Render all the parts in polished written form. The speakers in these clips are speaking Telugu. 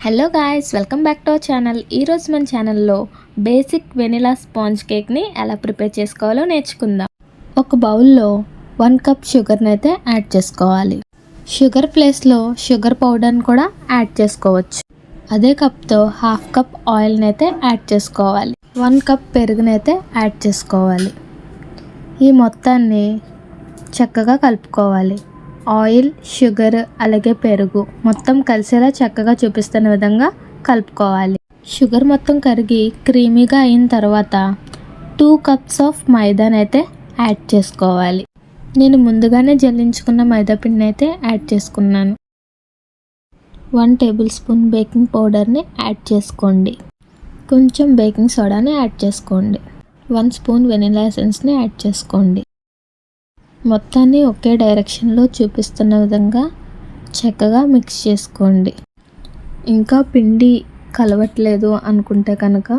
Hello guys, welcome back to our channel. ఈరోజు మన ఛానల్లో బేసిక్ వెనిలా స్పాంజ్ కేక్ని ఎలా ప్రిపేర్ చేసుకోవాలో నేర్చుకుందాం. ఒక బౌల్లో 1 కప్ షుగర్ని అయితే యాడ్ చేసుకోవాలి. షుగర్ ప్లేస్లో షుగర్ పౌడర్ని కూడా యాడ్ చేసుకోవచ్చు. అదే కప్తో 1/2 కప్ ఆయిల్ని అయితే యాడ్ చేసుకోవాలి. 1 కప్ పెరుగునైతే యాడ్ చేసుకోవాలి. ఈ మొత్తాన్ని చక్కగా కలుపుకోవాలి. ఆయిల్, షుగర్ అలాగే పెరుగు మొత్తం కలిసేలా చక్కగా చూపిస్తున్న విధంగా కలుపుకోవాలి. షుగర్ మొత్తం కరిగి క్రీమీగా అయిన తర్వాత 2 కప్స్ ఆఫ్ మైదాని అయితే యాడ్ చేసుకోవాలి. నేను ముందుగానే జల్లించుకున్న మైదా పిండిని అయితే యాడ్ చేసుకున్నాను. 1 టేబుల్ స్పూన్ బేకింగ్ పౌడర్ని యాడ్ చేసుకోండి. కొంచెం బేకింగ్ సోడాని యాడ్ చేసుకోండి. 1 స్పూన్ వెనిలా ఎసెన్స్ని యాడ్ చేసుకోండి. మొత్తాన్ని ఒకే డైరెక్షన్లో చూపిస్తున్న విధంగా చక్కగా మిక్స్ చేసుకోండి. ఇంకా పిండి కలవట్లేదు అనుకుంటే కనుక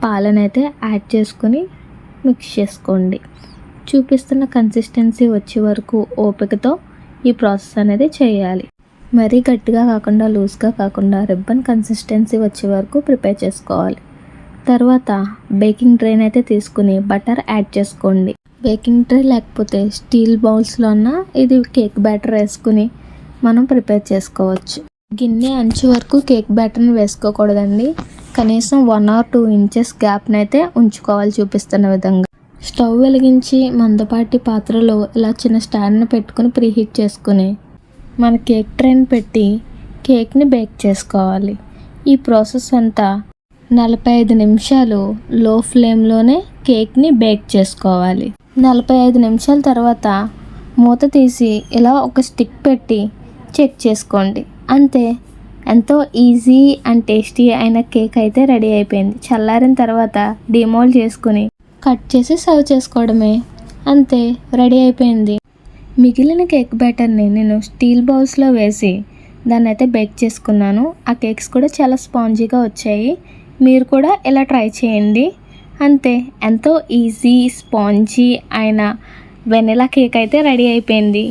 పాలనైతే యాడ్ చేసుకొని మిక్స్ చేసుకోండి. చూపిస్తున్న కన్సిస్టెన్సీ వచ్చే వరకు ఓపికతో ఈ ప్రాసెస్ అనేది చేయాలి. మరీ గట్టిగా కాకుండా లూజ్గా కాకుండా రిబ్బన్ కన్సిస్టెన్సీ వచ్చే వరకు ప్రిపేర్ చేసుకోవాలి. తర్వాత బేకింగ్ ట్రేని అయితే తీసుకుని బటర్ యాడ్ చేసుకోండి. బేకింగ్ ట్రే లేకపోతే స్టీల్ బౌల్స్లో అన్నా ఇది కేక్ బ్యాటర్ వేసుకుని మనం ప్రిపేర్ చేసుకోవచ్చు. గిన్నె అంచు వరకు కేక్ బ్యాటర్ని వేసుకోకూడదండి. కనీసం 1 or 2 ఇంచెస్ గ్యాప్ని అయితే ఉంచుకోవాలి చూపిస్తున్న విధంగా. స్టవ్ వెలిగించి మందపాటి పాత్రలో ఇలా చిన్న స్టాండ్ని పెట్టుకుని ప్రీహీట్ చేసుకుని మన కేక్ ట్రేని పెట్టి కేక్ని బేక్ చేసుకోవాలి. ఈ ప్రాసెస్ అంతా 45 నిమిషాలు లో ఫ్లేమ్లోనే కేక్ని బేక్ చేసుకోవాలి. 45 నిమిషాల తర్వాత మూత తీసి ఇలా ఒక స్టిక్ పెట్టి చెక్ చేసుకోండి. అంతే, ఎంతో ఈజీ అండ్ టేస్టీ అయిన కేక్ అయితే రెడీ అయిపోయింది. చల్లారిన తర్వాత డిమోల్డ్ చేసుకుని కట్ చేసి సర్వ్ చేసుకోవడమే. అంతే, రెడీ అయిపోయింది. మిగిలిన కేక్ బ్యాటర్ని నేను స్టీల్ బౌల్స్లో వేసి దాన్ని అయితే బేక్ చేసుకున్నాను. ఆ కేక్స్ కూడా చాలా స్పాంజీగా వచ్చాయి. మీరు కూడా ఇలా ట్రై చేయండి. అంతే, ఎంతో ఈజీ స్పాంజీ అయిన వెనిలా కేక్ అయితే రెడీ అయిపోయింది.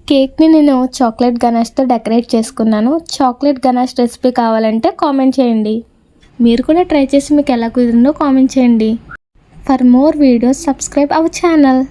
కేక్ని నేను చాక్లెట్ గనాష్తో డెకరేట్ చేసుకున్నాను. చాక్లెట్ గనాష్ రెసిపీ కావాలంటే కామెంట్ చేయండి. మీరు కూడా ట్రై చేసి మీకు ఎలా కుదిరిందో కామెంట్ చేయండి. For more videos subscribe our channel.